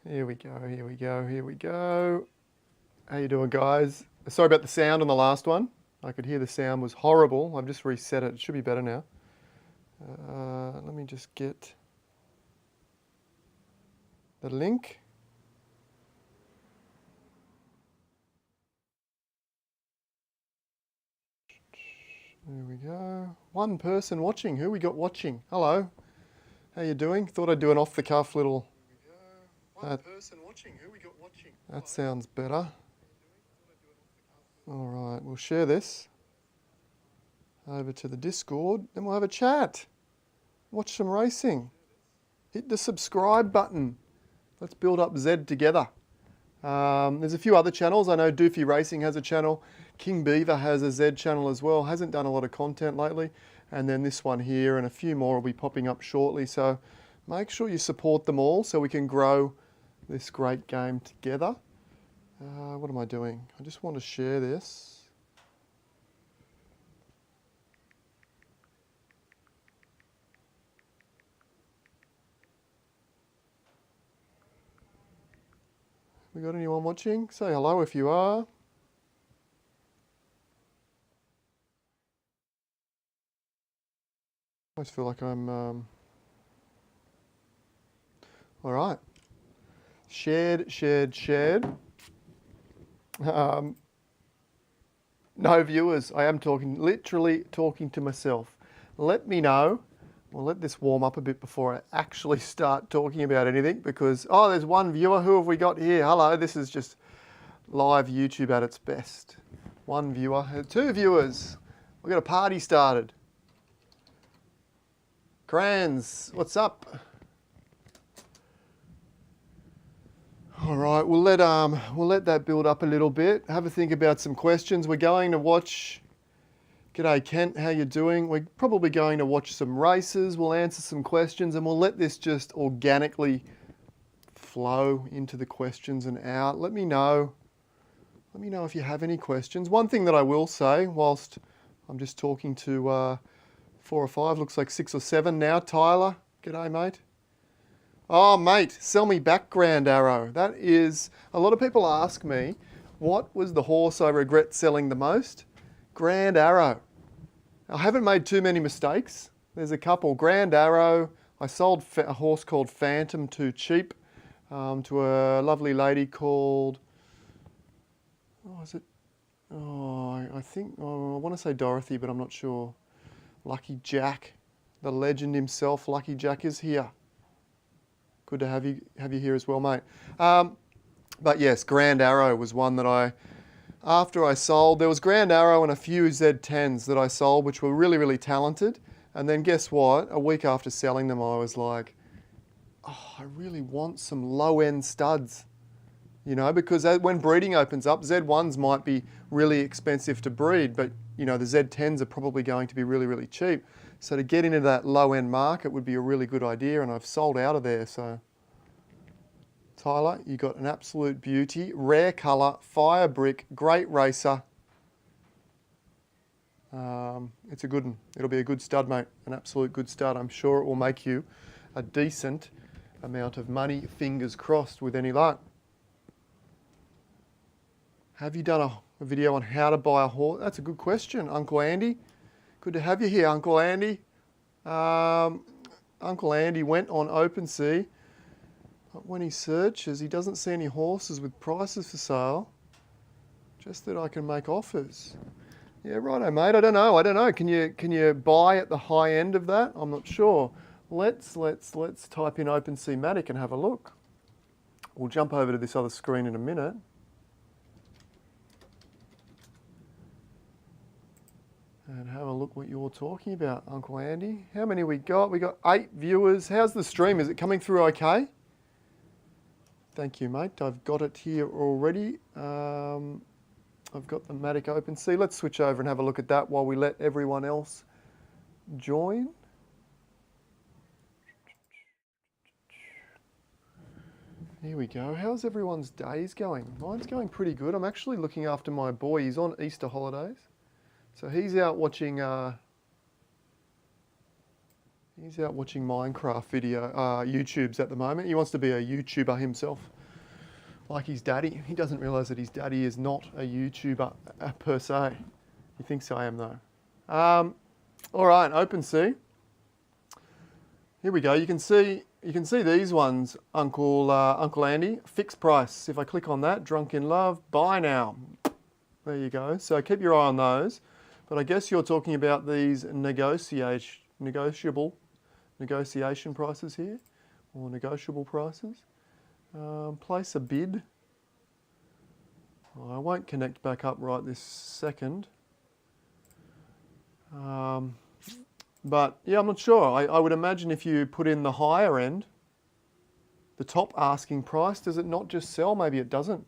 Here we go, here we go, here we go. How you doing, guys? Sorry about the sound on the last one. I could hear the sound was horrible. I've just reset it. It should be better now. Let me just get the link. There we go. One person watching. Who we got watching? Hello. How you doing? Thought I'd do an off-the-cuff little... One person watching. Who we got watching? That sounds better. All right, we'll share this over to the Discord, then we'll have a chat. Watch some racing. Hit the subscribe button. Let's build up Z together. There's a few other channels. I know Doofy Racing has a channel. King Beaver has a Z channel as well. Hasn't done a lot of content lately. And then this one here and a few more will be popping up shortly. So make sure you support them all so we can grow this great game together. What am I doing? I just want to share this. We got anyone watching? Say hello if you are. I always feel like I'm... All right. Shared. No viewers. I am literally talking to myself. Let me know. We'll let this warm up a bit before I actually start talking about anything because, oh, there's one viewer. Who have we got here? Hello, this is just live YouTube at its best. One viewer, two viewers. We've got a party started. Crans, what's up? All right, we'll let that build up a little bit. Have a think about some questions. We're going to watch... G'day Kent, how you doing? We're probably going to watch some races, we'll answer some questions and we'll let this just organically flow into the questions and out. Let me know if you have any questions. One thing that I will say whilst I'm just talking to 4 or 5, looks like 6 or 7 now. Tyler, g'day mate. Oh mate, sell me back Grand Arrow. That is, a lot of people ask me, what was the horse I regret selling the most? Grand Arrow. I haven't made too many mistakes. There's a couple. Grand Arrow. I sold a horse called Phantom too cheap to a lovely lady called... Oh, is it? Oh, I think... Oh, I want to say Dorothy, but I'm not sure. Lucky Jack. The legend himself, Lucky Jack, is here. Good to have you here as well, mate. But yes, Grand Arrow was one that after I sold, there was Grand Arrow and a few Z10s that I sold, which were really, really talented. And then guess what? A week after selling them, I was like, oh, I really want some low-end studs. You know, because when breeding opens up, Z1s might be really expensive to breed, but, you know, the Z10s are probably going to be really, really cheap. So to get into that low-end market would be a really good idea, and I've sold out of there, so... Tyler, you got an absolute beauty. Rare colour, fire brick, great racer. It's a good one. It'll be a good stud, mate. An absolute good stud. I'm sure it will make you a decent amount of money, fingers crossed, with any luck. Have you done a video on how to buy a horse? That's a good question, Uncle Andy. Good to have you here, Uncle Andy. Uncle Andy went on OpenSea. When he searches, he doesn't see any horses with prices for sale. Just that I can make offers. Yeah, righto, mate. I don't know. Can you buy at the high end of that? I'm not sure. Let's type in OpenSea-matic and have a look. We'll jump over to this other screen in a minute. And have a look what you're talking about, Uncle Andy. How many we got? We got 8 viewers. How's the stream? Is it coming through okay? Thank you, mate. I've got it here already. I've got the Matic OpenSea. Let's switch over and have a look at that while we let everyone else join. Here we go. How's everyone's days going? Mine's going pretty good. I'm actually looking after my boy. He's on Easter holidays. So he's out watching Minecraft video, YouTubes at the moment. He wants to be a YouTuber himself. like his daddy. He doesn't realise that his daddy is not a YouTuber per se. He thinks I am though. All right, open sea. Here we go. You can see these ones, Uncle Andy. Fixed price. If I click on that, Drunk in Love, buy now. There you go. So keep your eye on those. But I guess you're talking about these negotiation prices here, or negotiable prices. Place a bid. I won't connect back up right this second. But yeah, I'm not sure. I would imagine if you put in the higher end, the top asking price, does it not just sell? Maybe it doesn't.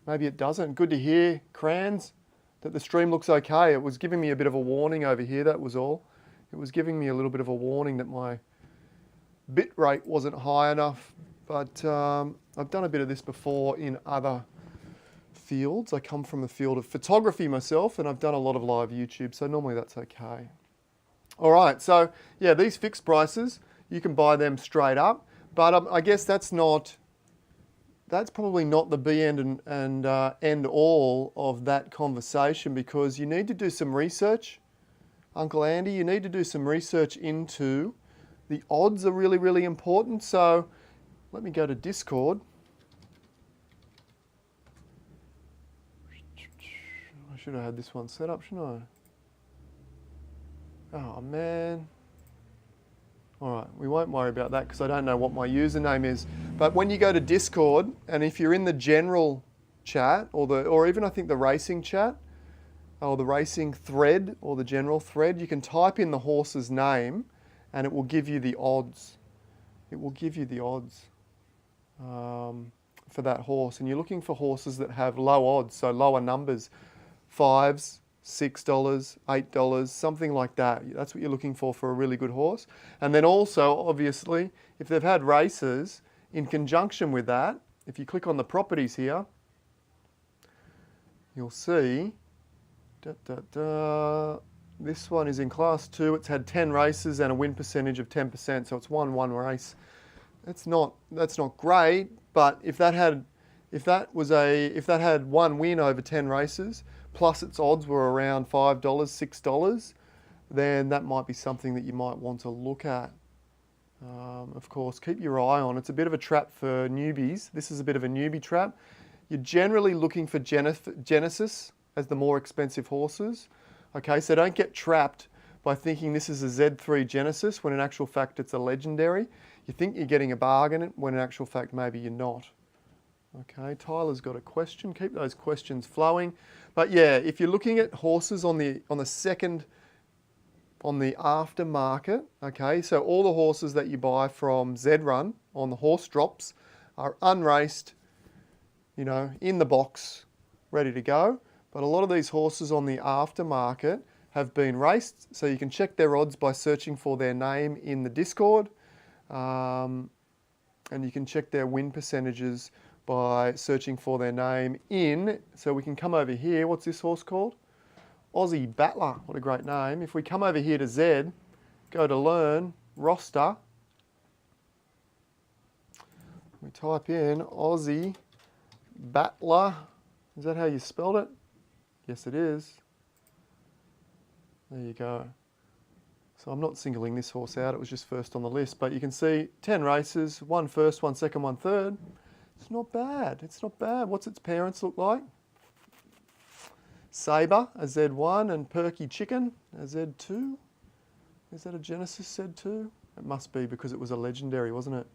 Maybe it doesn't. Good to hear, Crans, that the stream looks okay. It was giving me a bit of a warning over here, that was all. It was giving me a little bit of a warning that my bit rate wasn't high enough. But I've done a bit of this before in other fields. I come from the field of photography myself, and I've done a lot of live YouTube, so normally that's okay. All right, so yeah, these fixed prices, you can buy them straight up, but I guess that's probably not the be end and end all of that conversation, because you need to do some research. Uncle Andy, you need to do some research into the odds are really, really important. So let me go to Discord. I should have had this one set up, shouldn't I? Oh man. All right, we won't worry about that because I don't know what my username is. But when you go to Discord, and if you're in the general chat or even I think the racing chat, or the racing thread or the general thread, you can type in the horse's name and it will give you the odds. It will give you the odds for that horse. And you're looking for horses that have low odds, so lower numbers, $5s, $6, $8, something like that. That's what you're looking for a really good horse. And then also, obviously, if they've had races, in conjunction with that, if you click on the properties here, you'll see, this one is in class 2. It's had 10 races and a win percentage of 10%, so it's won one race. That's not great, but if that had one win over 10 races, plus its odds were around $5, $6, then that might be something that you might want to look at. Of course, keep your eye on. It's a bit of a trap for newbies. This is a bit of a newbie trap. You're generally looking for Genesis as the more expensive horses. Okay, so don't get trapped by thinking this is a Z3 Genesis when in actual fact it's a legendary. You think you're getting a bargain when in actual fact maybe you're not. Okay, Tyler's got a question. Keep those questions flowing. But yeah, if you're looking at horses on the aftermarket, okay, so all the horses that you buy from Z-Run on the horse drops are unraced, you know, in the box, ready to go. But a lot of these horses on the aftermarket have been raced, so you can check their odds by searching for their name in the Discord, and you can check their win percentages by searching for their name in, so we can come over here. What's this horse called? Aussie Battler. What a great name. If we come over here to Z, go to Learn, Roster, we type in Aussie Battler. Is that how you spelled it? Yes, it is. There you go. So I'm not singling this horse out. It was just first on the list. But you can see 10 races, one first, one second, one third. It's not bad. It's not bad. What's its parents look like? Sabre, a Z1, and Perky Chicken, a Z2. Is that a Genesis Z2? It must be because it was a legendary, wasn't it?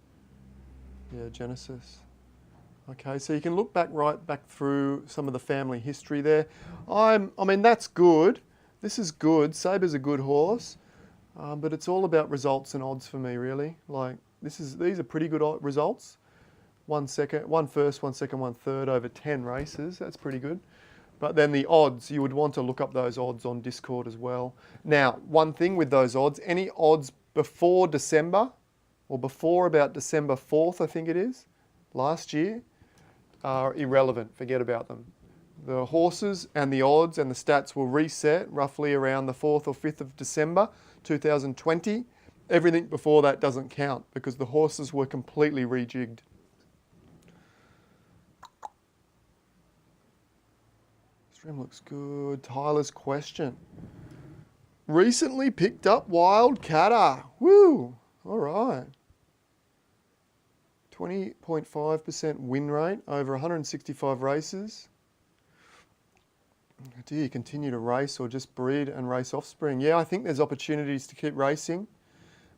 Yeah, Genesis. Okay, so you can look right back through some of the family history there. I mean, that's good. This is good. Sabre's a good horse, but it's all about results and odds for me, really. Like these are pretty good results. One first, one second, one third over 10 races. That's pretty good. But then the odds, you would want to look up those odds on Discord as well. Now, one thing with those odds, any odds before December, or before about December 4th, I think it is, last year, are irrelevant. Forget about them. The horses and the odds and the stats will reset roughly around the 4th or 5th of December 2020. Everything before that doesn't count because the horses were completely rejigged. Stream looks good. Tyler's question. Recently picked up Wild Catter. Woo! All right. 20.5% win rate over 165 races. Do you continue to race or just breed and race offspring? Yeah, I think there's opportunities to keep racing.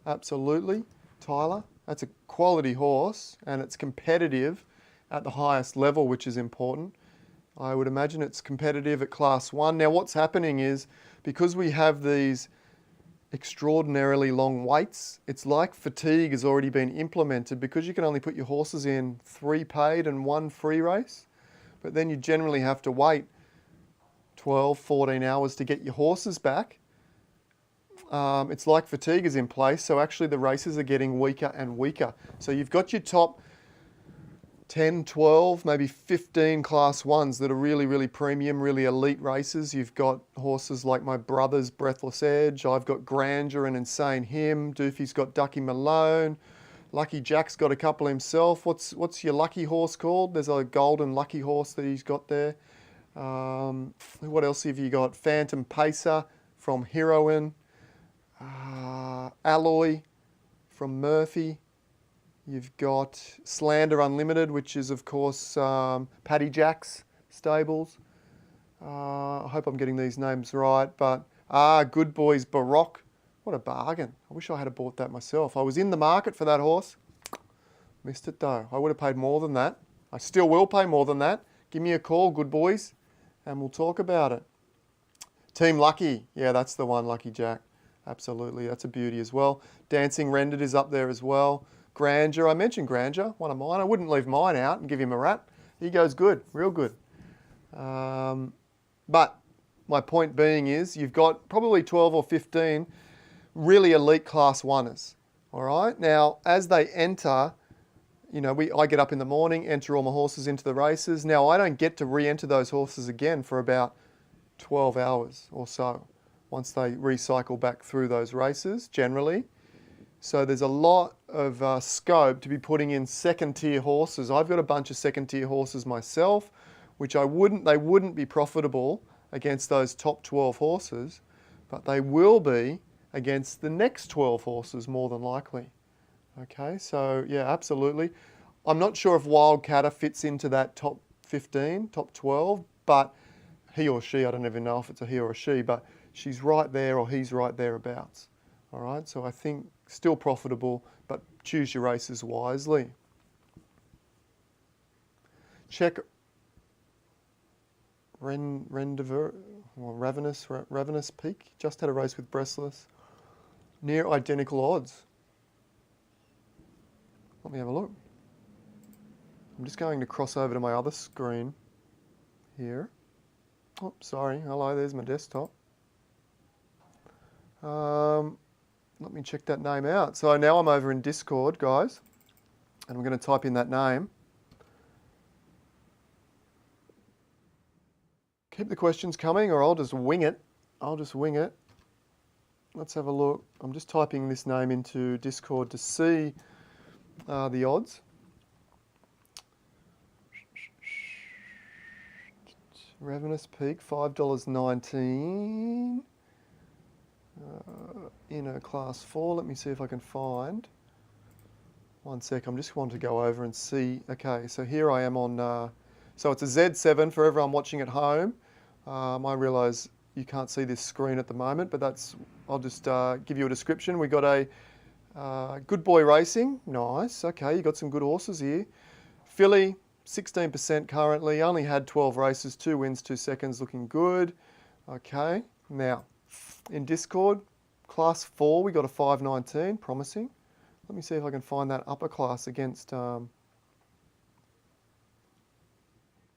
Absolutely. Tyler, that's a quality horse and it's competitive at the highest level, which is important. I would imagine it's competitive at class 1. Now what's happening is because we have these extraordinarily long waits, it's like fatigue has already been implemented because you can only put your horses in 3 paid and 1 free race. But then you generally have to wait 12, 14 hours to get your horses back. It's like fatigue is in place, so actually the races are getting weaker and weaker. So you've got your top 10, 12, maybe 15 class 1s that are really, really premium, really elite races. You've got horses like my brother's Breathless Edge. I've got Grandeur and Insane Him. Doofy's got Ducky Malone. Lucky Jack's got a couple himself. What's your lucky horse called? There's a golden lucky horse that he's got there. What else have you got? Phantom Pacer from Heroine. Alloy from Murphy. You've got Slander Unlimited, which is, of course, Paddy Jack's stables. I hope I'm getting these names right. But, Good Boys Baroque. What a bargain. I wish I had bought that myself. I was in the market for that horse. Missed it, though. I would have paid more than that. I still will pay more than that. Give me a call, Good Boys, and we'll talk about it. Team Lucky. Yeah, that's the one, Lucky Jack. Absolutely. That's a beauty as well. Dancing Rendered is up there as well. Grandeur, I mentioned Grandeur, one of mine. I wouldn't leave mine out and give him a rap. He goes good, real good. But my point being is you've got probably 12 or 15 really elite class 1ers. All right. Now, as they enter, you know, I get up in the morning, enter all my horses into the races. Now, I don't get to re-enter those horses again for about 12 hours or so once they recycle back through those races, generally. So there's a lot of scope to be putting in second-tier horses. I've got a bunch of second-tier horses myself, which they wouldn't be profitable against those top 12 horses, but they will be against the next 12 horses more than likely. Okay, so yeah, absolutely. I'm not sure if Wild Catter fits into that top 15, top 12, but he or she, I don't even know if it's a he or a she, but she's right there or he's right thereabouts. All right, so I think still profitable, but choose your races wisely. Check Ravenous Peak. Just had a race with Breathless. Near identical odds. Let me have a look. I'm just going to cross over to my other screen here. Oh, sorry. Hello, there's my desktop. Let me check that name out. So now I'm over in Discord, guys, and I'm going to type in that name. Keep the questions coming or I'll just wing it. Let's have a look. I'm just typing this name into Discord to see the odds. Ravenous Peak, $5.19. In a class 4, let me see if I can find. One sec, I'm just wanting to go over and see. Okay, so here I am on, so it's a Z7 for everyone watching at home. I realise you can't see this screen at the moment, but I'll just give you a description. We got a Good Boy Racing, nice, okay, you got some good horses here. Filly, 16% currently, only had 12 races, 2 wins, 2 seconds, looking good. Okay, now, in Discord, class 4, we got a 5.19, promising. Let me see if I can find that upper class against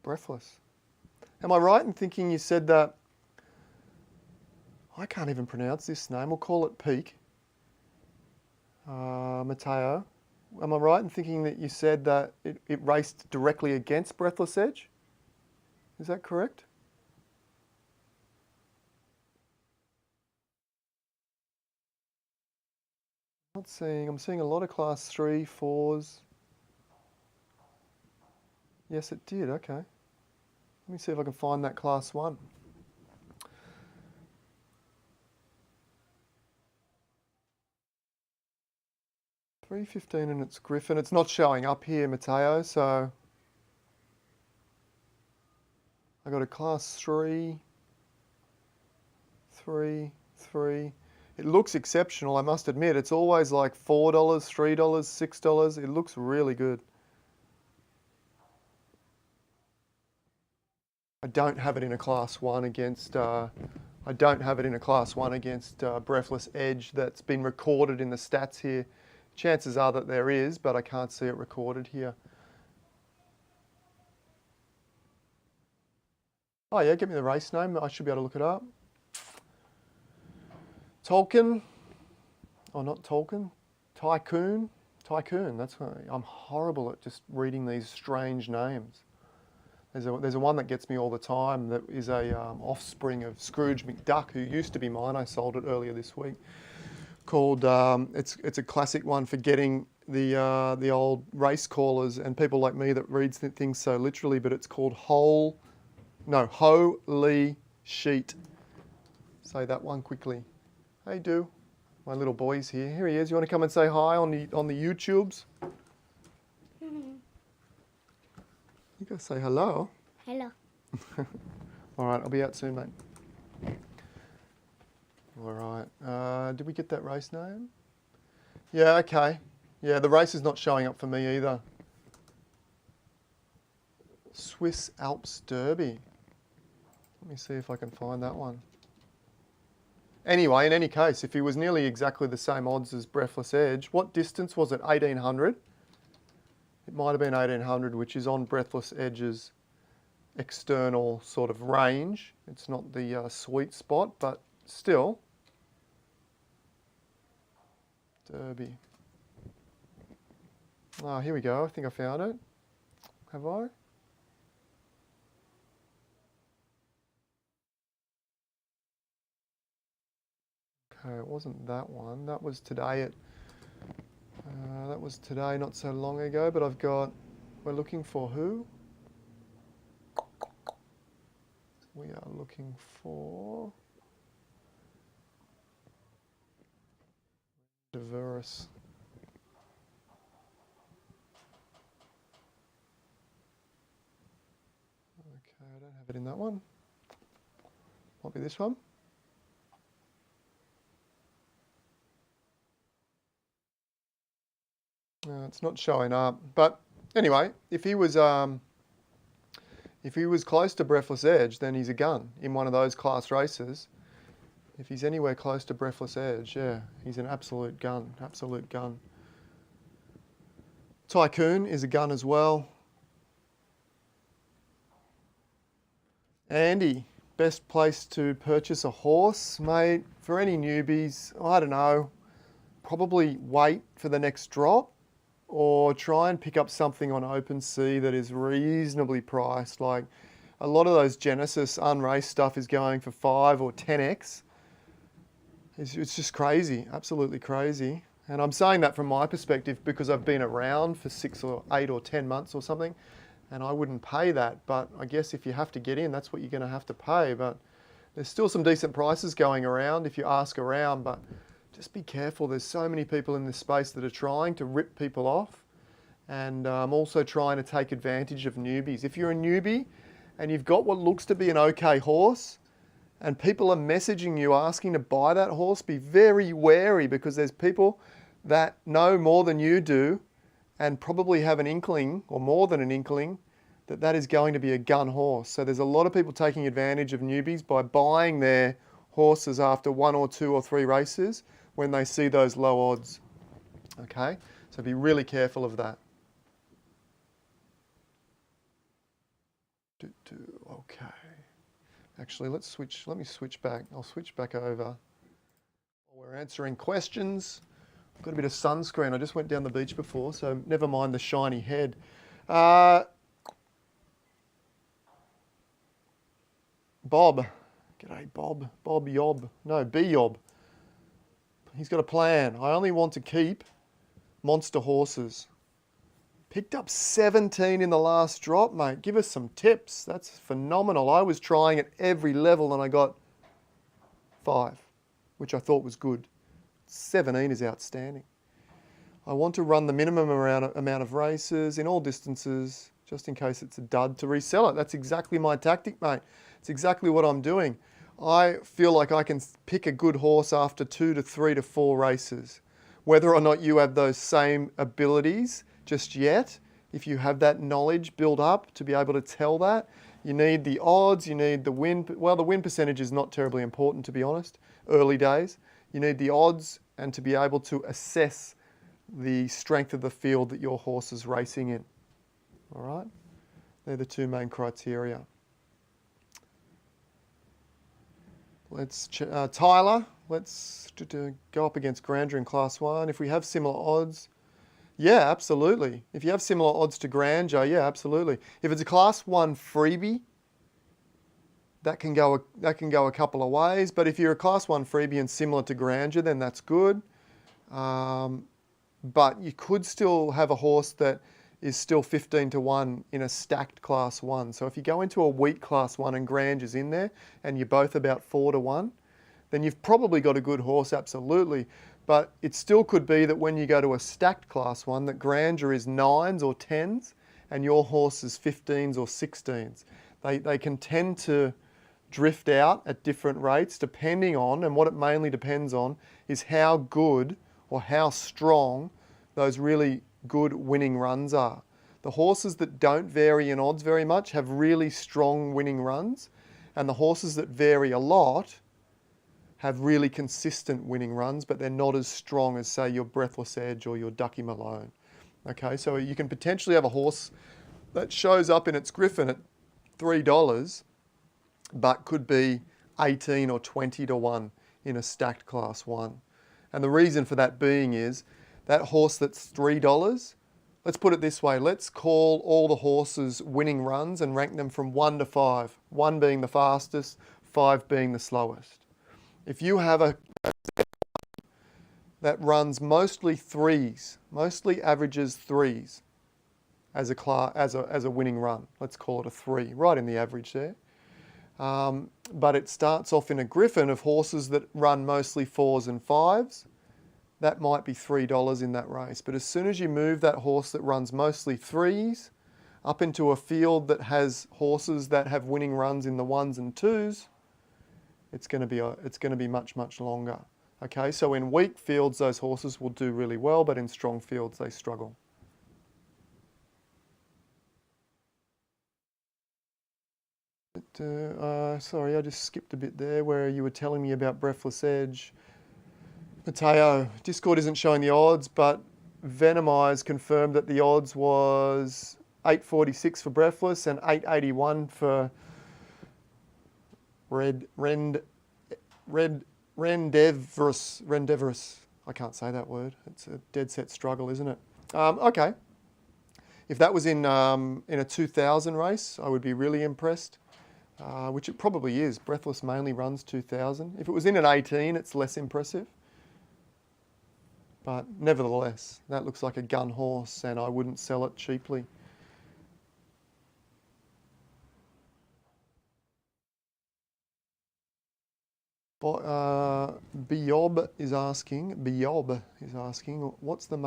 Breathless. Am I right in thinking you said that, I can't even pronounce this name, we'll call it Peak. Matteo. Am I right in thinking that you said that it raced directly against Breathless Edge? Is that correct? I'm seeing a lot of class 3, 4s. Yes, it did, okay. Let me see if I can find that class 1. $3.15 and it's Griffin. It's not showing up here, Matteo, so I got a class 3, 3, 3. It looks exceptional, I must admit. It's always like $4, $3, $6. It looks really good. I don't have it in a class 1 against Breathless Edge that's been recorded in the stats here. Chances are that there is, but I can't see it recorded here. Oh yeah, give me the race name. I should be able to look it up. Tolkien. Oh, not Tolkien. Tycoon. Tycoon. That's what I'm horrible at just reading these strange names. There's a one that gets me all the time that is a offspring of Scrooge McDuck, who used to be mine. I sold it earlier this week. Called it's a classic one for getting the old race callers and people like me that reads things so literally. But it's called Holy Sheet. Say that one quickly. Hey, do my little boy's here. Here he is. You want to come and say hi on the YouTubes? You gotta say hello. Hello. All right, I'll be out soon, mate. All right. Did we get that race name? Yeah, okay. Yeah, the race is not showing up for me either. Swiss Alps Derby. Let me see if I can find that one. Anyway, in any case, if he was nearly exactly the same odds as Breathless Edge, what distance was it? 1800? It might have been 1800, which is on Breathless Edge's external sort of range. It's not the sweet spot, but still. Derby. Oh, here we go. I think I found it. Have I? Okay, it wasn't that one. That was today not so long ago, but we're looking for who? We are looking for Diverse. Okay, I don't have it in that one. Might be this one. It's not showing up. But anyway, if he was close to Breathless Edge, then he's a gun in one of those class races. If he's anywhere close to Breathless Edge, yeah, he's an absolute gun, absolute gun. Tycoon is a gun as well. Andy, best place to purchase a horse, mate? For any newbies, I don't know, probably wait for the next drop or try and pick up something on OpenSea that is reasonably priced. Like a lot of those Genesis unraced stuff is going for 5 or 10x. It's just crazy, absolutely crazy. And I'm saying that from my perspective because I've been around for 6 or 8 or 10 months or something, and I wouldn't pay that. But I guess if you have to get in, that's what you're going to have to pay. But there's still some decent prices going around if you ask around, but just be careful. There's so many people in this space that are trying to rip people off, and also trying to take advantage of newbies. If you're a newbie and you've got what looks to be an okay horse, and people are messaging you asking to buy that horse, be very wary, because there's people that know more than you do and probably have an inkling, or more than an inkling, that that is going to be a gun horse. So there's a lot of people taking advantage of newbies by buying their horses after 1 or 2 or 3 races when they see those low odds. Okay, so be really careful of that. Okay. Actually, let me switch back. I'll switch back over while we're answering questions. I've got a bit of sunscreen. I just went down the beach before, so never mind the shiny head. Bob. G'day, Bob. Bob Yob. No, B Yob. He's got a plan. I only want to keep monster horses. Picked up 17 in the last drop, mate. Give us some tips. That's phenomenal. I was trying at every level and I got 5, which I thought was good. 17 is outstanding. I want to run the minimum amount of races in all distances, just in case it's a dud, to resell it. That's exactly my tactic, mate. It's exactly what I'm doing. I feel like I can pick a good horse after 2 to 3 to 4 races. Whether or not you have those same abilities just yet, if you have that knowledge built up to be able to tell that, you need the odds, you need the win. Well, the win percentage is not terribly important, to be honest, early days. You need the odds and to be able to assess the strength of the field that your horse is racing in. All right? They're the 2 main criteria. Tyler, let's go up against Grandeur in Class 1. If we have similar odds, yeah, absolutely. If you have similar odds to Grandeur, yeah, absolutely. If it's a Class 1 freebie, that can go a couple of ways. But if you're a Class 1 freebie and similar to Grandeur, then that's good. But you could still have a horse that is still 15 to 1 in a stacked Class 1. So if you go into a weak Class 1 and Grandure's in there and you're both about 4 to 1, then you've probably got a good horse, absolutely. But it still could be that when you go to a stacked Class 1, that Grandeur is 9s or 10s and your horse is 15s or 16s. They can tend to drift out at different rates depending on, and what it mainly depends on, is how good or how strong those really good winning runs are. The horses that don't vary in odds very much have really strong winning runs, and the horses that vary a lot have really consistent winning runs, but they're not as strong as, say, your Breathless Edge or your Ducky Malone. Okay, so you can potentially have a horse that shows up in its Griffin at $3, but could be 18 or 20 to 1 in a stacked Class 1. And the reason for that being is that horse that's $3, let's put it this way, let's call all the horses winning runs and rank them from 1 to 5, 1 being the fastest, 5 being the slowest. If you have a that runs mostly 3s, mostly averages 3s as a winning run, let's call it a 3, right in the average there. But it starts off in a Griffin of horses that run mostly 4s and 5s. That might be $3 in that race. But as soon as you move that horse that runs mostly 3s up into a field that has horses that have winning runs in the 1s and 2s, it's going to be much, much longer. Okay, so in weak fields, those horses will do really well, but in strong fields, they struggle. Sorry, I just skipped a bit there where you were telling me about Breathless Edge. Mateo, Discord isn't showing the odds, but Venomize confirmed that the odds was 846 for Breathless and 881 for Rendeverous. I can't say that word. It's a dead set struggle, isn't it? Okay. If that was in a 2000 race, I would be really impressed, which it probably is. Breathless mainly runs 2000. If it was in an 18, it's less impressive. But nevertheless, that looks like a gun horse and I wouldn't sell it cheaply. Biob is asking, what's the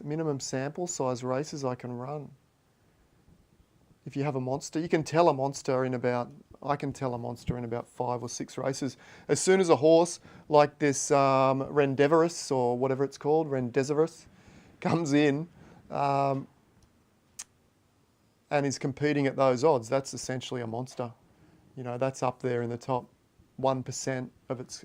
minimum sample size races I can run? If you have a monster, you can tell a monster in about, I can tell a monster in about 5 or 6 races. As soon as a horse like this Rendeverous or whatever it's called, Rendeverous, comes in and is competing at those odds, that's essentially a monster. You know, that's up there in the top 1% of its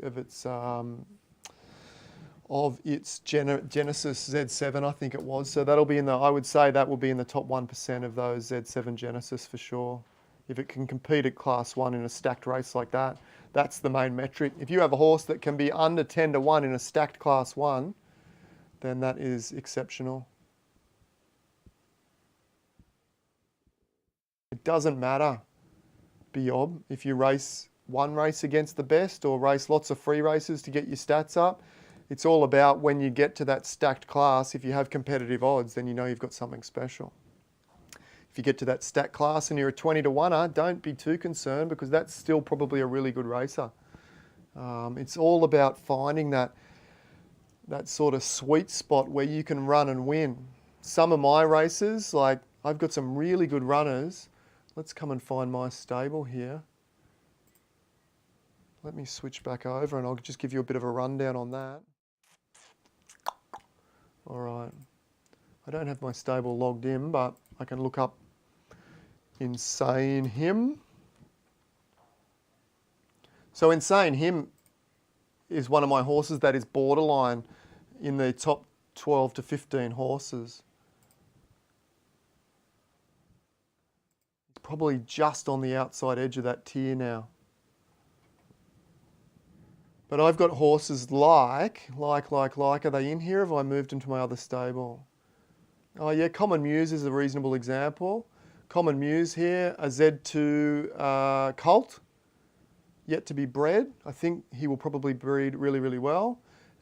Genesis Z7, I think it was. So that'll be I would say that will be in the top 1% of those Z7 Genesis for sure. If it can compete at Class 1 in a stacked race like that, that's the main metric. If you have a horse that can be under 10 to 1 in a stacked Class 1, then that is exceptional. It doesn't matter, Biob, if you race one race against the best or race lots of free races to get your stats up. It's all about when you get to that stacked class, if you have competitive odds, then you know you've got something special. If you get to that stacked class and you're a 20 to 1-er, don't be too concerned because that's still probably a really good racer. It's all about finding that sort of sweet spot where you can run and win. Some of my races, like I've got some really good runners. Let's come and find my stable here. Let me switch back over and I'll just give you a bit of a rundown on that. All right. I don't have my stable logged in, but I can look up Insane Him. So Insane Him is one of my horses that is borderline in the top 12 to 15 horses. It's probably just on the outside edge of that tier now. But I've got horses like, are they in here? Have I moved them to my other stable? Oh yeah, Common Muse is a reasonable example. Common Muse here, a Z2 colt, yet to be bred. I think he will probably breed really, really well.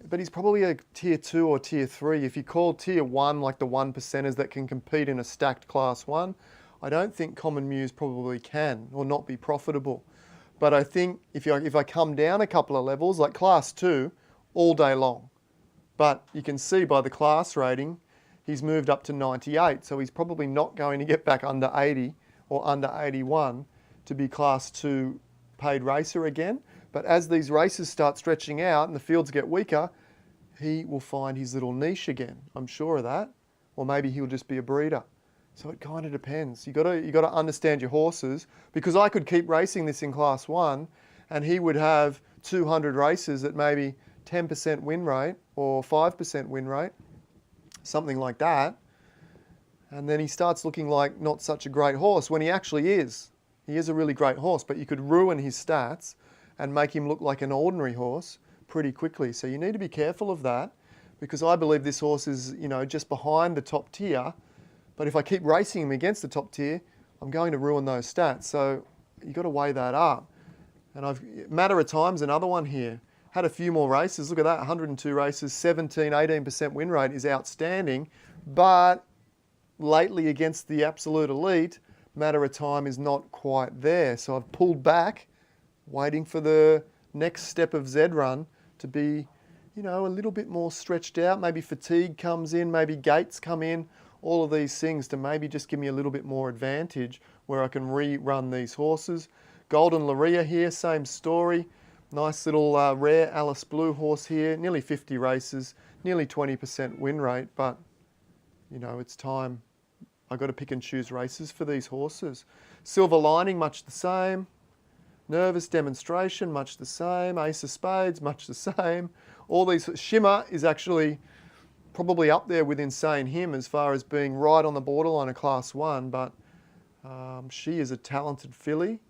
But he's probably a tier 2 or tier 3. If you call tier 1 like the 1%ers that can compete in a stacked class 1, I don't think Common Muse probably can or not be profitable. But I think if I come down a couple of levels, like class 2, all day long. But you can see by the class rating, he's moved up to 98. So he's probably not going to get back under 80 or under 81 to be class 2 paid racer again. But as these races start stretching out and the fields get weaker, he will find his little niche again. I'm sure of that. Or maybe he'll just be a breeder. So it kind of depends. You got to understand your horses, because I could keep racing this in class 1 and he would have 200 races at maybe 10% win rate or 5% win rate, something like that. And then he starts looking like not such a great horse when he actually is. He is a really great horse, but you could ruin his stats and make him look like an ordinary horse pretty quickly. So you need to be careful of that, because I believe this horse is, just behind the top tier. But if I keep racing him against the top tier, I'm going to ruin those stats. So you've got to weigh that up. And Matter of Time's another one here. Had a few more races. Look at that, 102 races, 18% win rate is outstanding. But lately against the absolute elite, Matter of Time is not quite there. So I've pulled back, waiting for the next step of Z Run to be, a little bit more stretched out. Maybe fatigue comes in, maybe gates come in. All of these things to maybe just give me a little bit more advantage where I can rerun these horses. Golden Laria here, same story. Nice little rare Alice Blue horse here, nearly 50 races, nearly 20% win rate, but it's time. I've got to pick and choose races for these horses. Silver Lining, much the same. Nervous Demonstration, much the same. Ace of Spades, much the same. All these. Shimmer is actually probably up there with Insane Him as far as being right on the borderline of class 1, but she is a talented filly.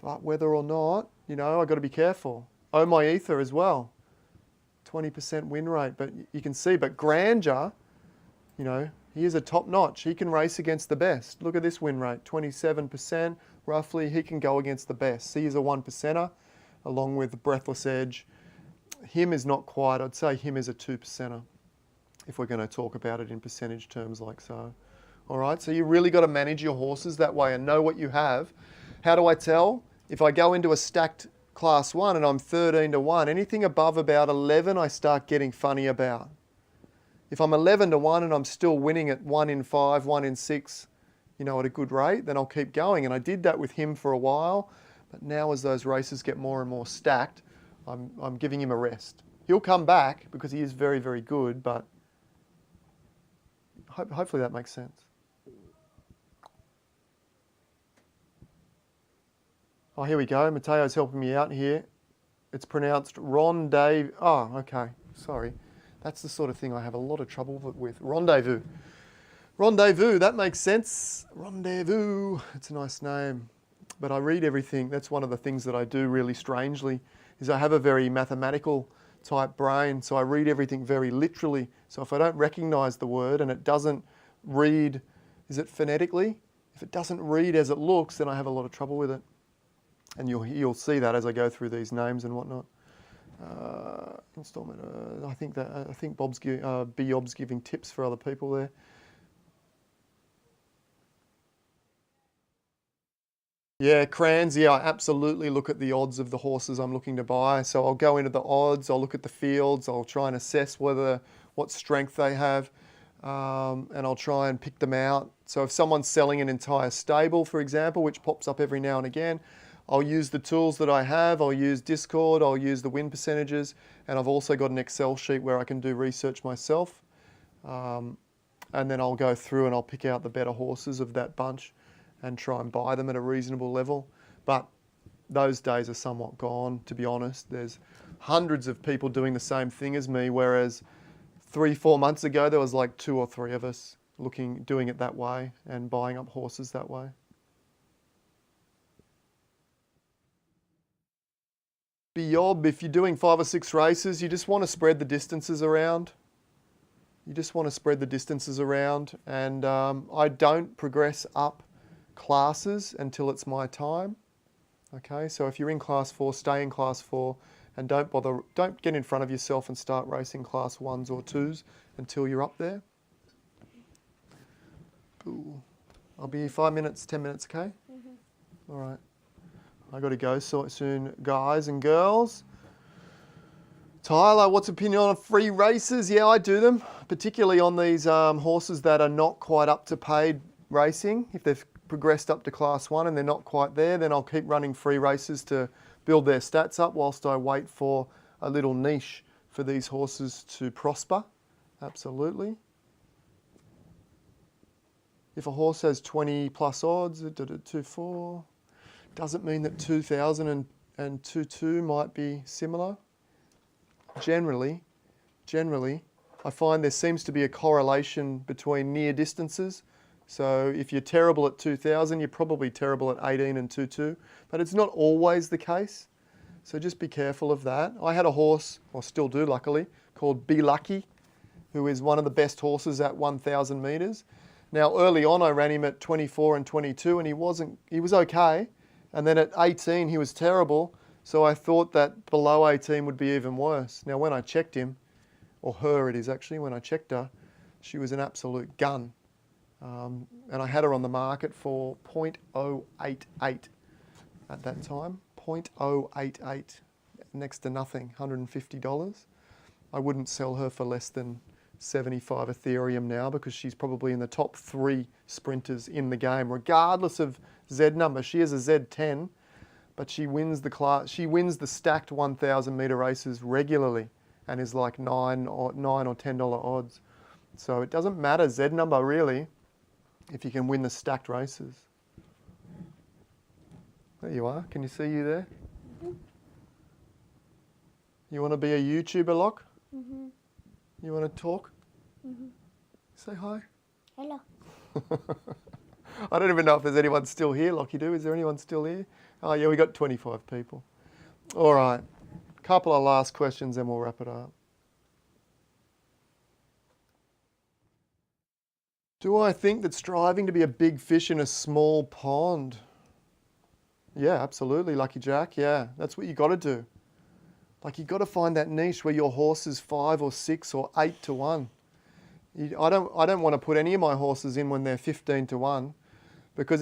But whether or not, I've got to be careful. Oh My Ether as well, 20% win rate. But you can see, but Grandeur, he is a top notch. He can race against the best. Look at this win rate, 27% roughly. He can go against the best. He is a 1%er along with Breathless Edge. Him is not quite, I'd say him is a 2%er. If we're going to talk about it in percentage terms like so. All right, so you really got to manage your horses that way and know what you have. How do I tell? If I go into a stacked class 1 and I'm 13 to 1, anything above about 11 I start getting funny about. If I'm 11 to 1 and I'm still winning at 1 in 5, 1 in 6, at a good rate, then I'll keep going. And I did that with him for a while, but now as those races get more and more stacked, I'm giving him a rest. He'll come back because he is very, very good, but hopefully that makes sense. Oh, here we go. Mateo's helping me out here. It's pronounced rendezvous. Oh, okay. Sorry. That's the sort of thing I have a lot of trouble with. Rendezvous. Rendezvous, that makes sense. Rendezvous. It's a nice name. But I read everything. That's one of the things that I do really strangely, is I have a very mathematical type brain, so I read everything very literally. So if I don't recognize the word and it doesn't read, is it phonetically? If it doesn't read as it looks, then I have a lot of trouble with it. And you'll see that as I go through these names and whatnot. Installment. I think Bob's Bob's giving tips for other people there. Yeah, crayons. Yeah, I absolutely look at the odds of the horses I'm looking to buy. So I'll go into the odds. I'll look at the fields. I'll try and assess what strength they have, and I'll try and pick them out. So if someone's selling an entire stable, for example, which pops up every now and again, I'll use the tools that I have. I'll use Discord. I'll use the win percentages, and I've also got an Excel sheet where I can do research myself. And then I'll go through and I'll pick out the better horses of that bunch and try and buy them at a reasonable level. But those days are somewhat gone, to be honest. There's hundreds of people doing the same thing as me, whereas 3-4 months ago, there was like 2 or 3 of us doing it that way and buying up horses that way. Biob, if you're doing 5 or 6 races, you just want to spread the distances around. And I don't progress up classes until it's my time. Okay, so if you're in class 4, stay in class 4 and don't get in front of yourself and start racing class 1s or 2s until you're up there. Ooh. I'll be 5 minutes, 10 minutes, okay? All right. I got to go soon, guys and girls. Tyler, what's opinion on free races? Yeah, I do them, particularly on these horses that are not quite up to paid racing. If they've progressed up to class 1 and they're not quite there, then I'll keep running free races to build their stats up whilst I wait for a little niche for these horses to prosper. Absolutely. If a horse has 20 plus odds, 2-4, doesn't mean that 2000 and 2-2 might be similar. Generally, I find there seems to be a correlation between near distances. So if you're terrible at 2000, you're probably terrible at 18 and 2-2, but it's not always the case. So just be careful of that. I had a horse, or still do luckily, called Be Lucky, who is one of the best horses at 1000 metres. Now early on I ran him at 24 and 22 and he was okay. And then at 18 he was terrible. So I thought that below 18 would be even worse. Now when I checked him, or her it is actually, when I checked her, she was an absolute gun. And I had her on the market for 0.088 at that time. 0.088, next to nothing, $150. I wouldn't sell her for less than 75 Ethereum now because she's probably in the top 3 sprinters in the game, regardless of Z number. She is a Z10, but she wins the class. She wins the stacked 1,000 meter races regularly, and is like $9 or $10 odds. So it doesn't matter Z number really, if you can win the stacked races. There you are. Can you see you there? Mm-hmm. You want to be a YouTuber, Locke? Mm-hmm. You want to talk? Mm-hmm. Say hi. Hello. I don't even know if there's anyone still here, Lockie do. Is there anyone still here? Oh yeah, we got 25 people. All right. Couple of last questions, then we'll wrap it up. Do I think that striving to be a big fish in a small pond? Yeah, absolutely, Lucky Jack. Yeah, that's what you got to do. Like you got to find that niche where your horse is 5 or 6 or 8 to 1. I don't want to put any of my horses in when they're 15 to 1, because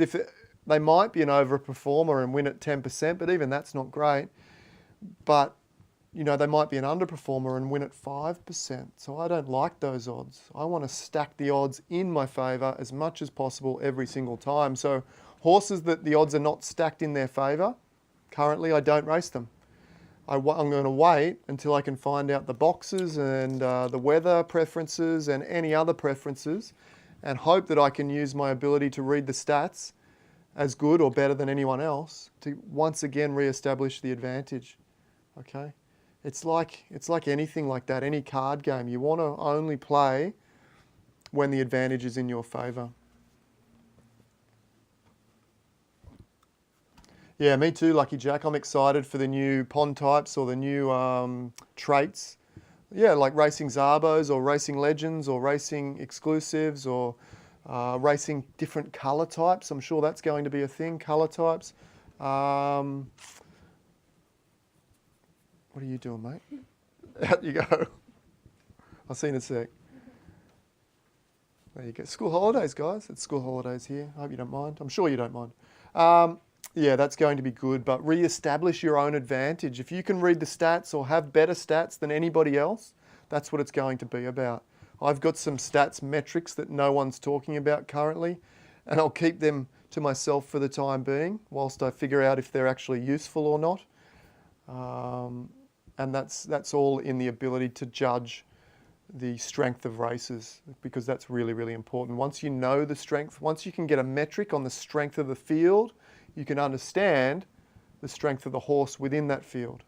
they might be an overperformer and win at 10%, but even that's not great. But you know, they might be an underperformer and win at 5%. So I don't like those odds. I want to stack the odds in my favour as much as possible every single time. So horses that the odds are not stacked in their favour, currently I don't race them. I'm going to wait until I can find out the boxes and the weather preferences and any other preferences, and hope that I can use my ability to read the stats as good or better than anyone else to once again re-establish the advantage. Okay? It's like anything like that, any card game. You want to only play when the advantage is in your favour. Yeah, me too, Lucky Jack. I'm excited for the new pond types or the new traits. Yeah, like racing Zabos or racing legends or racing exclusives or racing different colour types. I'm sure that's going to be a thing, colour types. What What are you doing, mate? Out you go. I'll see you in a sec. There you go. School holidays, guys. It's school holidays here. I hope you don't mind. I'm sure you don't mind. Yeah, that's going to be good, but re-establish your own advantage. If you can read the stats or have better stats than anybody else, that's what it's going to be about. I've got some stats metrics that no one's talking about currently, and I'll keep them to myself for the time being, whilst I figure out if they're actually useful or not. And that's all in the ability to judge the strength of races, because that's really, really important. Once you know the strength, once you can get a metric on the strength of the field, you can understand the strength of the horse within that field.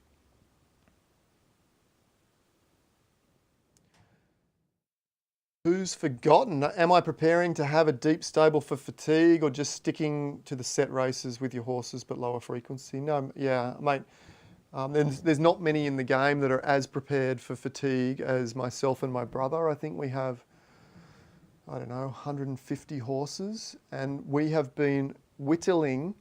Who's forgotten? Am I preparing to have a deep stable for fatigue, or just sticking to the set races with your horses but lower frequency? No, yeah, mate. There's not many in the game that are as prepared for fatigue as myself and my brother. I think we have, I don't know, 150 horses, and we have been whittling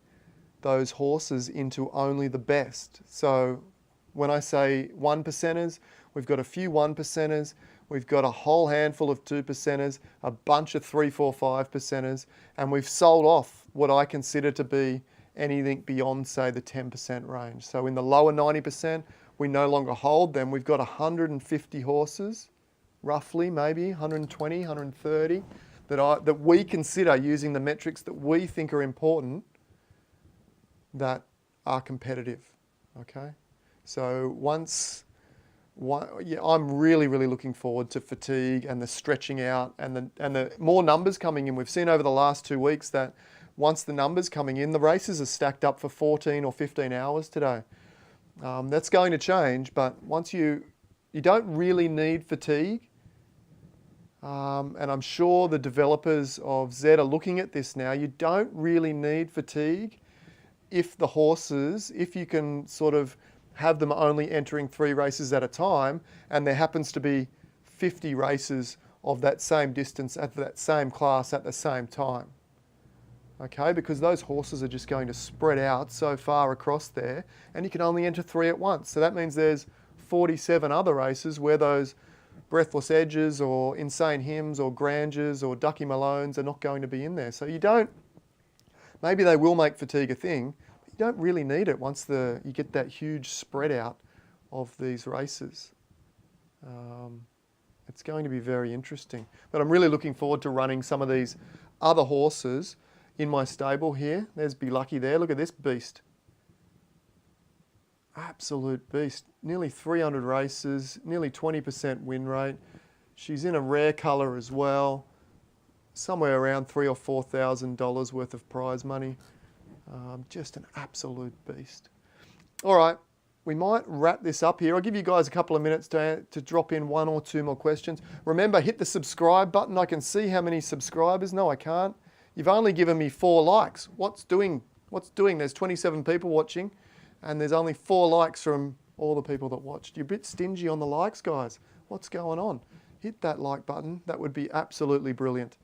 those horses into only the best. So when I say 1%ers, we've got a few 1%ers, we've got a whole handful of 2%ers, a bunch of 3, 4, 5%ers, and we've sold off what I consider to be anything beyond, say, the 10% range. So in the lower 90%, we no longer hold them. We've got 150 horses, roughly, maybe 120, 130, that we consider, using the metrics that we think are important, that are competitive. Okay, so I'm really, really looking forward to fatigue and the stretching out and the more numbers coming in. We've seen over the last 2 weeks that once the numbers coming in, the races are stacked up for 14 or 15 hours today. That's going to change, but once you don't really need fatigue. And I'm sure the developers of Z are looking at this now. You don't really need fatigue if the horses, if you can sort of have them only entering 3 races at a time, and there happens to be 50 races of that same distance at that same class at the same time. Okay, because those horses are just going to spread out so far across there, and you can only enter 3 at once. So that means there's 47 other races where those Breathless Edges or Insane Hymns or Grangers or Ducky Malones are not going to be in there. So you don't, maybe they will make fatigue a thing, but you don't really need it once you get that huge spread out of these races. It's going to be very interesting. But I'm really looking forward to running some of these other horses in my stable here. There's Be Lucky there. Look at this beast. Absolute beast. Nearly 300 races, nearly 20% win rate. She's in a rare colour as well. Somewhere around $3,000 or $4,000 worth of prize money. Just an absolute beast. All right, we might wrap this up here. I'll give you guys a couple of minutes to drop in 1 or 2 more questions. Remember, hit the subscribe button. I can see how many subscribers. No, I can't. You've only given me 4 likes. What's doing? There's 27 people watching, and there's only 4 likes from all the people that watched. You're a bit stingy on the likes, guys. What's going on? Hit that like button. That would be absolutely brilliant.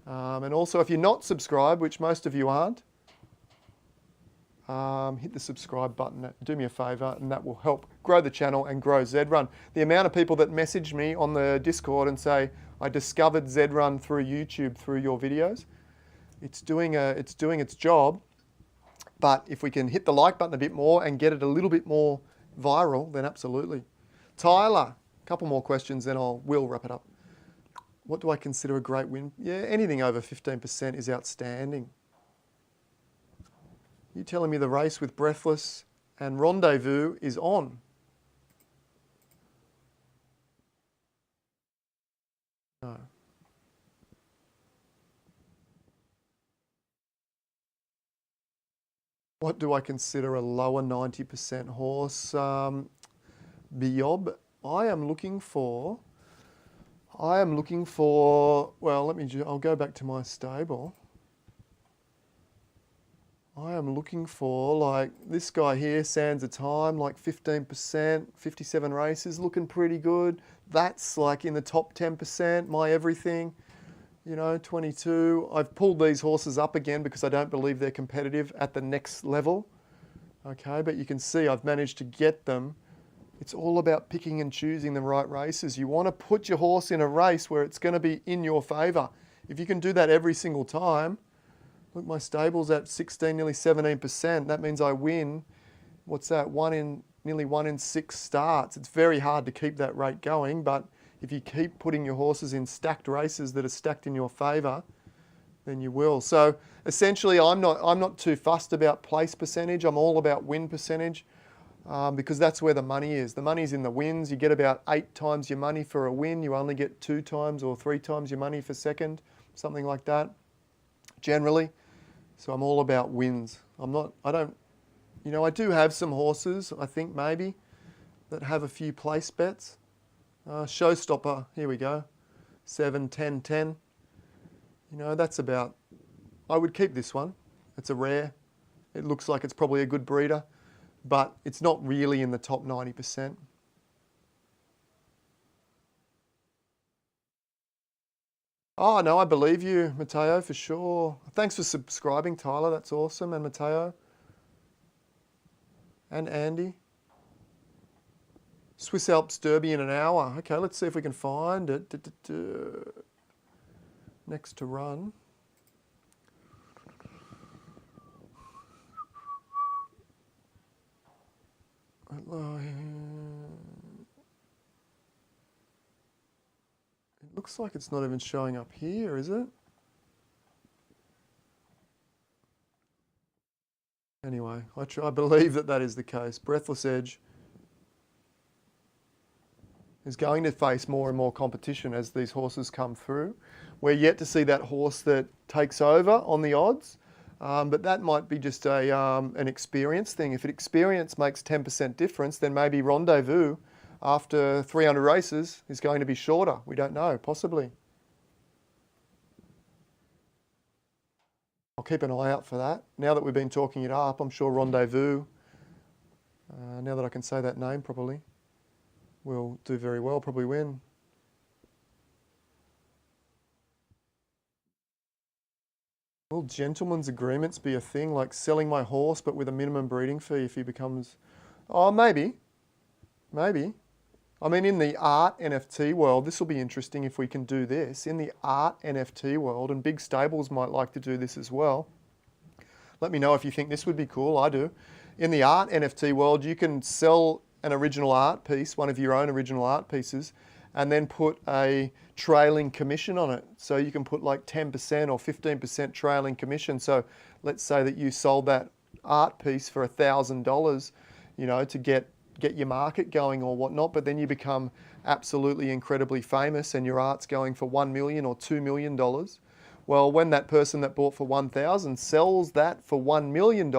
And also, if you're not subscribed, which most of you aren't, hit the subscribe button. Do me a favour, and that will help grow the channel and grow ZRun. The amount of people that message me on the Discord and say, I discovered ZRun through YouTube, through your videos, it's doing its job. But if we can hit the like button a bit more and get it a little bit more viral, then absolutely. Tyler, a couple more questions, then we'll wrap it up. What do I consider a great win? Yeah, anything over 15% is outstanding. You telling me the race with Breathless and Rendezvous is on? No. What do I consider a lower 90% horse? Biob, I am looking for, well, I'll go back to my stable. I am looking for, like, this guy here, Sands of Time, like 15%, 57 races, looking pretty good. That's like in the top 10%, My Everything, 22. I've pulled these horses up again because I don't believe they're competitive at the next level. Okay, but you can see I've managed to get them It's all about picking and choosing the right races. You want to put your horse in a race where it's going to be in your favour. If you can do that every single time, look, my stable's at 16, nearly 17%. That means I win, what's that, nearly 1 in 6 starts. It's very hard to keep that rate going, but if you keep putting your horses in stacked races that are stacked in your favour, then you will. So essentially, I'm not too fussed about place percentage. I'm all about win percentage. Because that's where the money is. The money's in the wins. You get about 8 times your money for a win. You only get 2 times or 3 times your money for second, something like that, generally. So I'm all about wins. I do have some horses, I think maybe, that have a few place bets. Showstopper, here we go, 7, 10, 10. That's about, I would keep this one. It's a rare. It looks like it's probably a good breeder, but it's not really in the top 90%. Oh, no, I believe you, Matteo, for sure. Thanks for subscribing, Tyler. That's awesome. And Matteo. And Andy. Swiss Alps Derby in an hour. Okay, let's see if we can find it. Next to run. It looks like it's not even showing up here, is it? Anyway, I believe that is the case. Breathless Edge is going to face more and more competition as these horses come through. We're yet to see that horse that takes over on the odds, but that might be just an experience thing. If experience makes 10% difference, then maybe Rendezvous after 300 races is going to be shorter. We don't know, possibly. I'll keep an eye out for that. Now that we've been talking it up, I'm sure Rendezvous, now that I can say that name properly, will do very well, probably win. Will gentlemen's agreements be a thing, like selling my horse but with a minimum breeding fee if he becomes... Oh, maybe. Maybe. I mean, in the art NFT world, this will be interesting if we can do this. In the art NFT world, and big stables might like to do this as well. Let me know if you think this would be cool. I do. In the art NFT world, you can sell an original art piece, one of your own original art pieces, and then put a trailing commission on it. So you can put like 10% or 15% trailing commission. So let's say that you sold that art piece for $1,000, to get your market going or whatnot, but then you become absolutely incredibly famous and your art's going for $1 million or $2 million. Well, when that person that bought for $1,000 sells that for $1 million,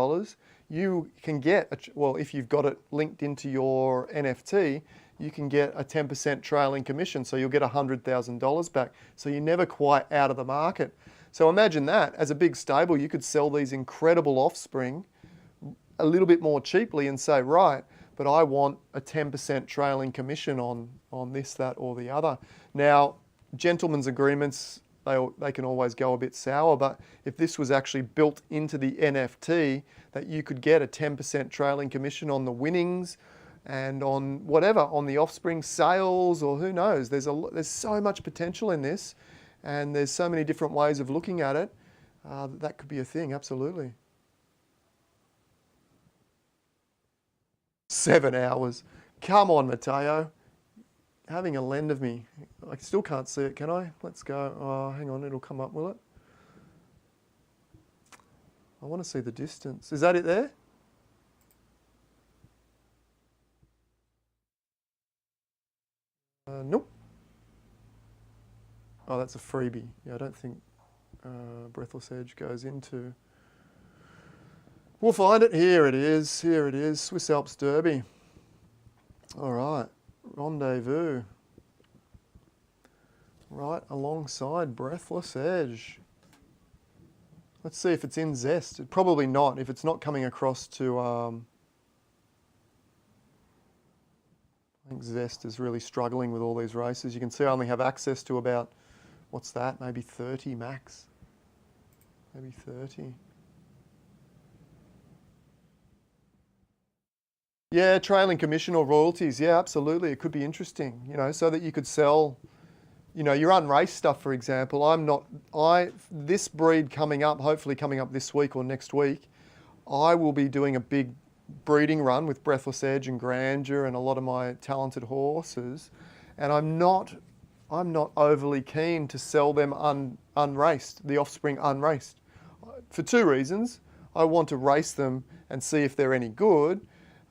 you can get, if you've got it linked into your NFT, you can get a 10% trailing commission. So you'll get $100,000 back. So you're never quite out of the market. So imagine that. As a big stable, you could sell these incredible offspring a little bit more cheaply and say, right, but I want a 10% trailing commission on this, that, or the other. Now, gentlemen's agreements, they can always go a bit sour, but if this was actually built into the NFT, that you could get a 10% trailing commission on the winnings and on whatever, on the offspring sales, or who knows. There's so much potential in this, and there's so many different ways of looking at it. That could be a thing, absolutely. 7 hours. Come on, Matteo. Having a lend of me. I still can't see it, can I? Let's go. Oh, hang on, it'll come up, will it? I want to see the distance. Is that it there? Nope. Oh, that's a freebie. Yeah, I don't think Breathless Edge goes into... We'll find it. Here it is. Here it is. Swiss Alps Derby. All right. Rendezvous. Right alongside Breathless Edge. Let's see if it's in Zest. Probably not. If it's not coming across to... I think Zest is really struggling with all these races. You can see I only have access to about, what's that? Maybe 30 max. Maybe 30. Yeah, trailing commission or royalties. Yeah, absolutely. It could be interesting, you know, so that you could sell, you know, your unraced stuff, for example. This breed coming up, hopefully coming up this week or next week, I will be doing a big breeding run with Breathless Edge and Grandeur and a lot of my talented horses. And I'm not overly keen to sell them unraced, the offspring unraced, for two reasons. I want to race them and see if they're any good.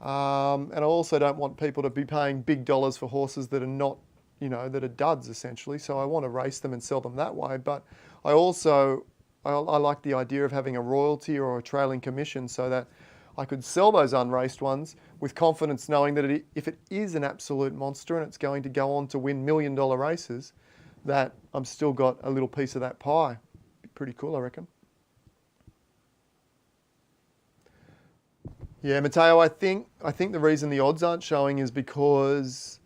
And I also don't want people to be paying big dollars for horses that are not, you know, that are duds essentially. So I want to race them and sell them that way. But I like the idea of having a royalty or a trailing commission so that I could sell those unraced ones with confidence, knowing that if it is an absolute monster and it's going to go on to win $1 million races, that I'm still got a little piece of that pie. Pretty cool, I reckon. Yeah, Matteo, I think the reason the odds aren't showing is because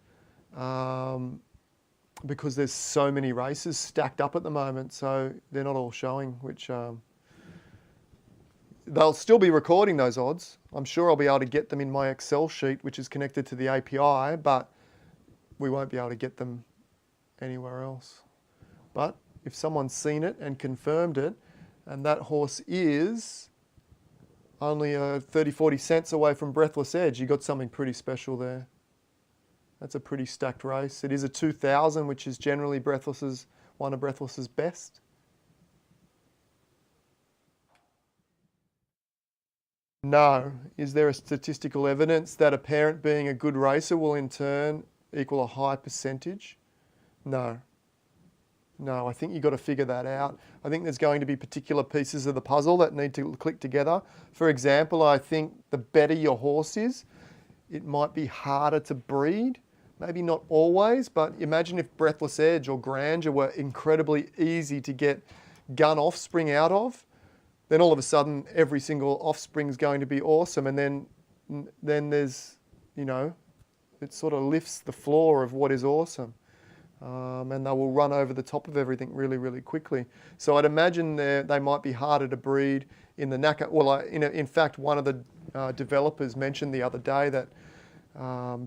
there's so many races stacked up at the moment, so they're not all showing, which they'll still be recording those odds. I'm sure I'll be able to get them in my Excel sheet, which is connected to the API, but we won't be able to get them anywhere else. But if someone's seen it and confirmed it, and that horse is only 30, 40 cents away from Breathless Edge, you got something pretty special there. That's a pretty stacked race. It is a 2000, which is generally one of Breathless's best. No. Is there a statistical evidence that a parent being a good racer will in turn equal a high percentage? No. No, I think you've got to figure that out. I think there's going to be particular pieces of the puzzle that need to click together. For example, I think the better your horse is, it might be harder to breed. Maybe not always, but imagine if Breathless Edge or Grandeur were incredibly easy to get gun offspring out of. Then all of a sudden, every single offspring is going to be awesome. And then there's, you know, it sort of lifts the floor of what is awesome. And they will run over the top of everything really, really quickly. So I'd imagine they might be harder to breed in the NACA. Well, in fact, one of the developers mentioned the other day that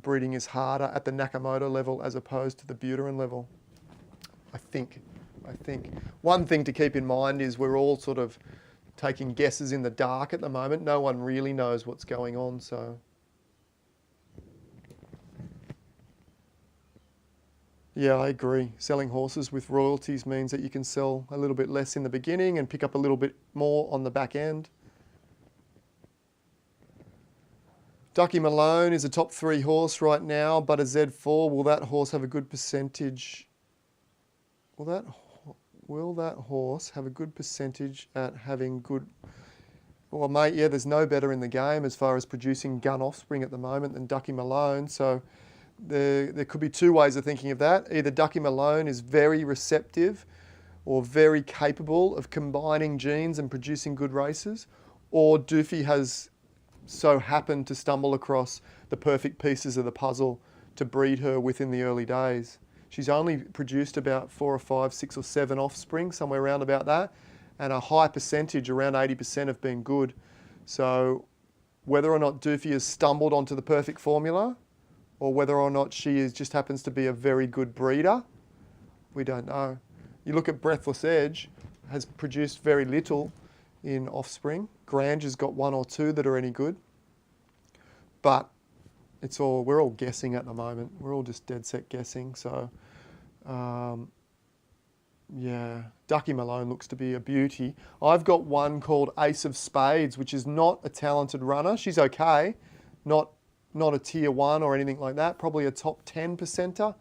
breeding is harder at the Nakamoto level as opposed to the Buterin level. I think. One thing to keep in mind is we're all sort of taking guesses in the dark at the moment. No one really knows what's going on, so. Yeah, I agree. Selling horses with royalties means that you can sell a little bit less in the beginning and pick up a little bit more on the back end. Ducky Malone is a top 3 horse right now, but a Z4. Will that horse have a good percentage? Will that horse have a good percentage at having good... Well, mate, yeah, there's no better in the game as far as producing gun offspring at the moment than Ducky Malone. So there could be two ways of thinking of that. Either Ducky Malone is very receptive or very capable of combining genes and producing good races, or Doofy has so happened to stumble across the perfect pieces of the puzzle to breed her within the early days. She's only produced about 4 or 5, 6 or 7 offspring, somewhere around about that, and a high percentage, around 80%, have been good. So whether or not Doofy has stumbled onto the perfect formula, or whether or not she just happens to be a very good breeder, we don't know. You look at Breathless Edge, has produced very little in offspring. Granger's got 1 or 2 that are any good. But we're all guessing at the moment. We're all just dead set guessing. So, yeah, Ducky Malone looks to be a beauty. I've got one called Ace of Spades, which is not a talented runner. She's okay, not a tier 1 or anything like that, probably a top 10 percenter.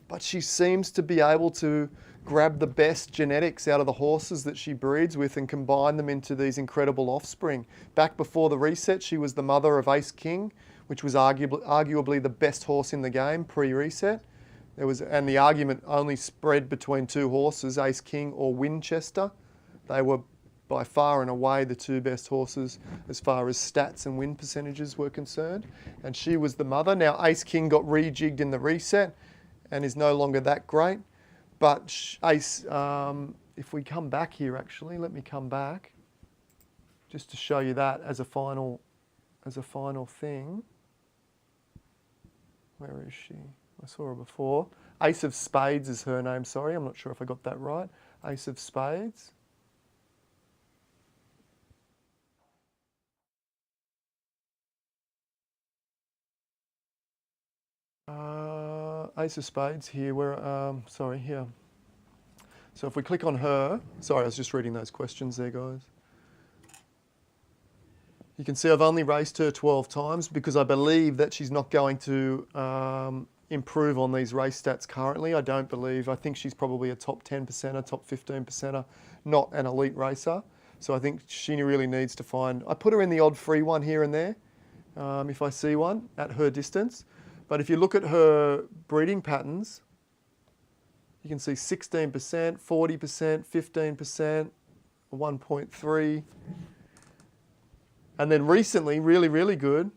But she seems to be able to grab the best genetics out of the horses that she breeds with and combine them into these incredible offspring. Back before the reset, she was the mother of Ace King, which was arguably the best horse in the game pre-reset. And the argument only spread between 2 horses, Ace King or Winchester. They were by far and away the 2 best horses as far as stats and win percentages were concerned. And she was the mother. Now Ace King got rejigged in the reset and is no longer that great. But Ace, if we come back here actually, let me come back just to show you that as a final thing. Where is she? I saw her before. Ace of Spades is her name, sorry. I'm not sure if I got that right. Ace of Spades. Ace of Spades here. Sorry, here. So if we click on her, sorry, I was just reading those questions there, guys. You can see I've only raced her 12 times because I believe that she's not going to improve on these race stats currently. I don't believe. I think she's probably a top 10%er, top 15%er, not an elite racer. So I think she really needs to find... I put her in the odd free one here and there if I see one at her distance. But if you look at her breeding patterns, you can see 16%, 40%, 15%, 1.3. And then recently, really, really good.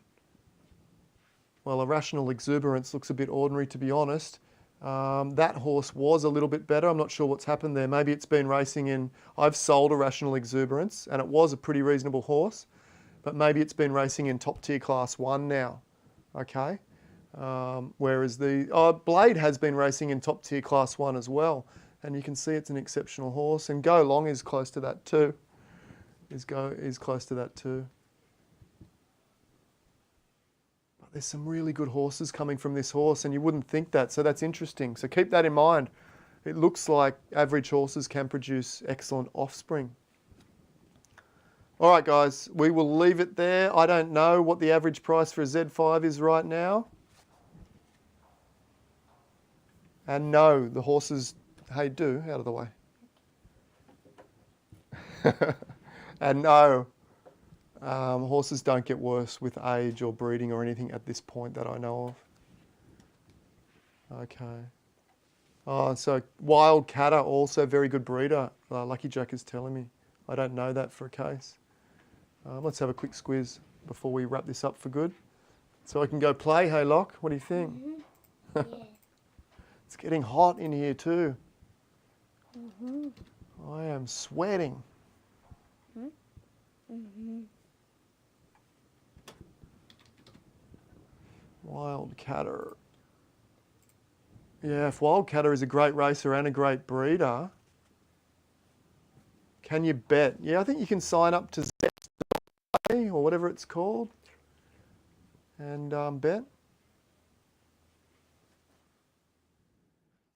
Well, Irrational Exuberance looks a bit ordinary, to be honest. That horse was a little bit better. I'm not sure what's happened there. Maybe it's been racing in... I've sold Irrational Exuberance, and it was a pretty reasonable horse. But maybe it's been racing in top tier class 1 now. Okay? Whereas Blade has been racing in top tier class 1 as well. And you can see it's an exceptional horse. And Go Long is close to that too. Is close to that too. But there's some really good horses coming from this horse, and you wouldn't think that. So that's interesting. So keep that in mind. It looks like average horses can produce excellent offspring. All right, guys, we will leave it there. I don't know what the average price for a Z5 is right now. And no, the horses, hey, out of the way. And no, horses don't get worse with age or breeding or anything at this point that I know of. Okay. Oh, so Wild Catter, also very good breeder. Lucky Jack is telling me. I don't know that for a case. Let's have a quick squiz before we wrap this up for good. So I can go play. Hey, Locke, what do you think? Yeah. It's getting hot in here too. Mm-hmm. I am sweating. Mm-hmm. Wild Catter. Yeah, if Wild Catter is a great racer and a great breeder, can you bet? Yeah, I think you can sign up to Z or whatever it's called and bet.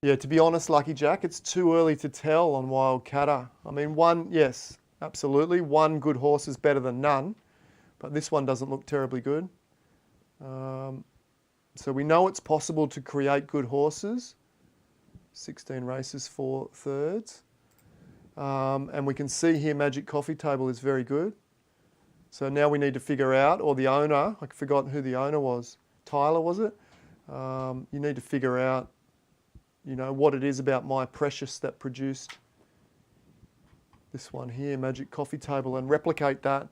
Yeah, to be honest, Lucky Jack, it's too early to tell on Wild Catter. I mean, yes, absolutely. One good horse is better than none, but this one doesn't look terribly good. So we know it's possible to create good horses. 16 races, 4 thirds. And we can see here Magic Coffee Table is very good. So now we need to figure out, or the owner, I forgot who the owner was. Tyler, was it? You need to figure out, what it is about My Precious that produced this one here, Magic Coffee Table, and replicate that.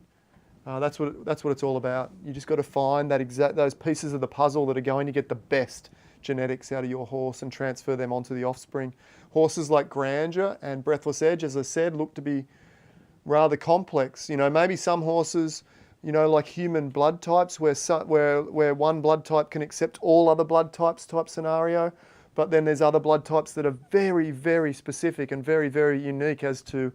That's what it's all about. You just got to find those pieces of the puzzle that are going to get the best genetics out of your horse and transfer them onto the offspring. Horses like Grandeur and Breathless Edge, as I said, look to be rather complex. Maybe some horses, like human blood types, where one blood type can accept all other blood types type scenario. But then there's other blood types that are very, very specific and very, very unique as to,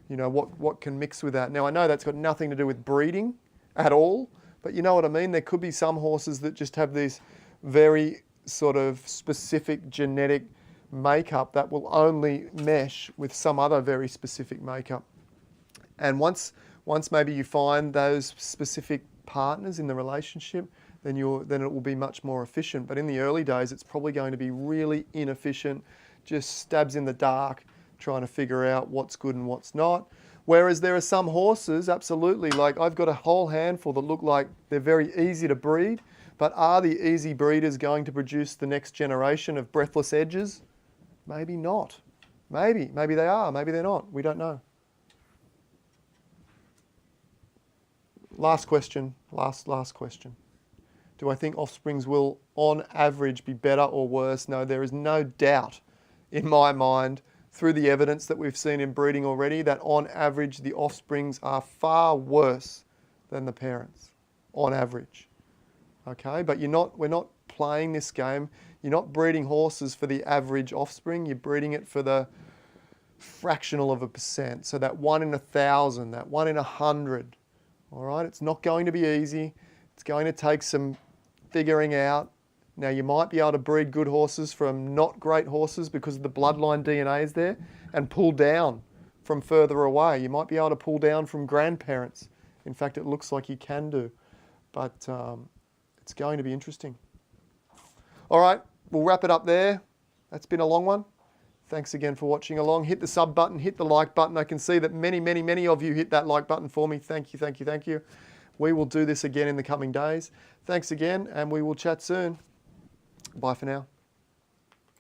what can mix with that. Now, I know that's got nothing to do with breeding at all, but you know what I mean? There could be some horses that just have these very sort of specific genetic makeup that will only mesh with some other very specific makeup. And once maybe you find those specific partners in the relationship, then it will be much more efficient. But in the early days, it's probably going to be really inefficient, just stabs in the dark, trying to figure out what's good and what's not. Whereas there are some horses, absolutely, like I've got a whole handful that look like they're very easy to breed, but are the easy breeders going to produce the next generation of Breathless Edges? Maybe not. Maybe they are, maybe they're not. We don't know. Last question, last question. Do I think offsprings will, on average, be better or worse? No, there is no doubt in my mind, through the evidence that we've seen in breeding already, that on average, the offsprings are far worse than the parents, on average. Okay, but we're not playing this game, you're not breeding horses for the average offspring, you're breeding it for the fractional of a percent. So that 1 in 1,000, that 1 in 100. All right, it's not going to be easy. It's going to take some figuring out. Now, you might be able to breed good horses from not great horses because the bloodline DNA is there, and pull down from further away. You might be able to pull down from grandparents. In fact, it looks like you can do, but it's going to be interesting. All right, we'll wrap it up there. That's been a long one. Thanks again for watching along. Hit the sub button, hit the like button. I can see that many of you hit that like button for me. Thank you, thank you, thank you. We will do this again in the coming days. Thanks again, and we will chat soon. Bye for now.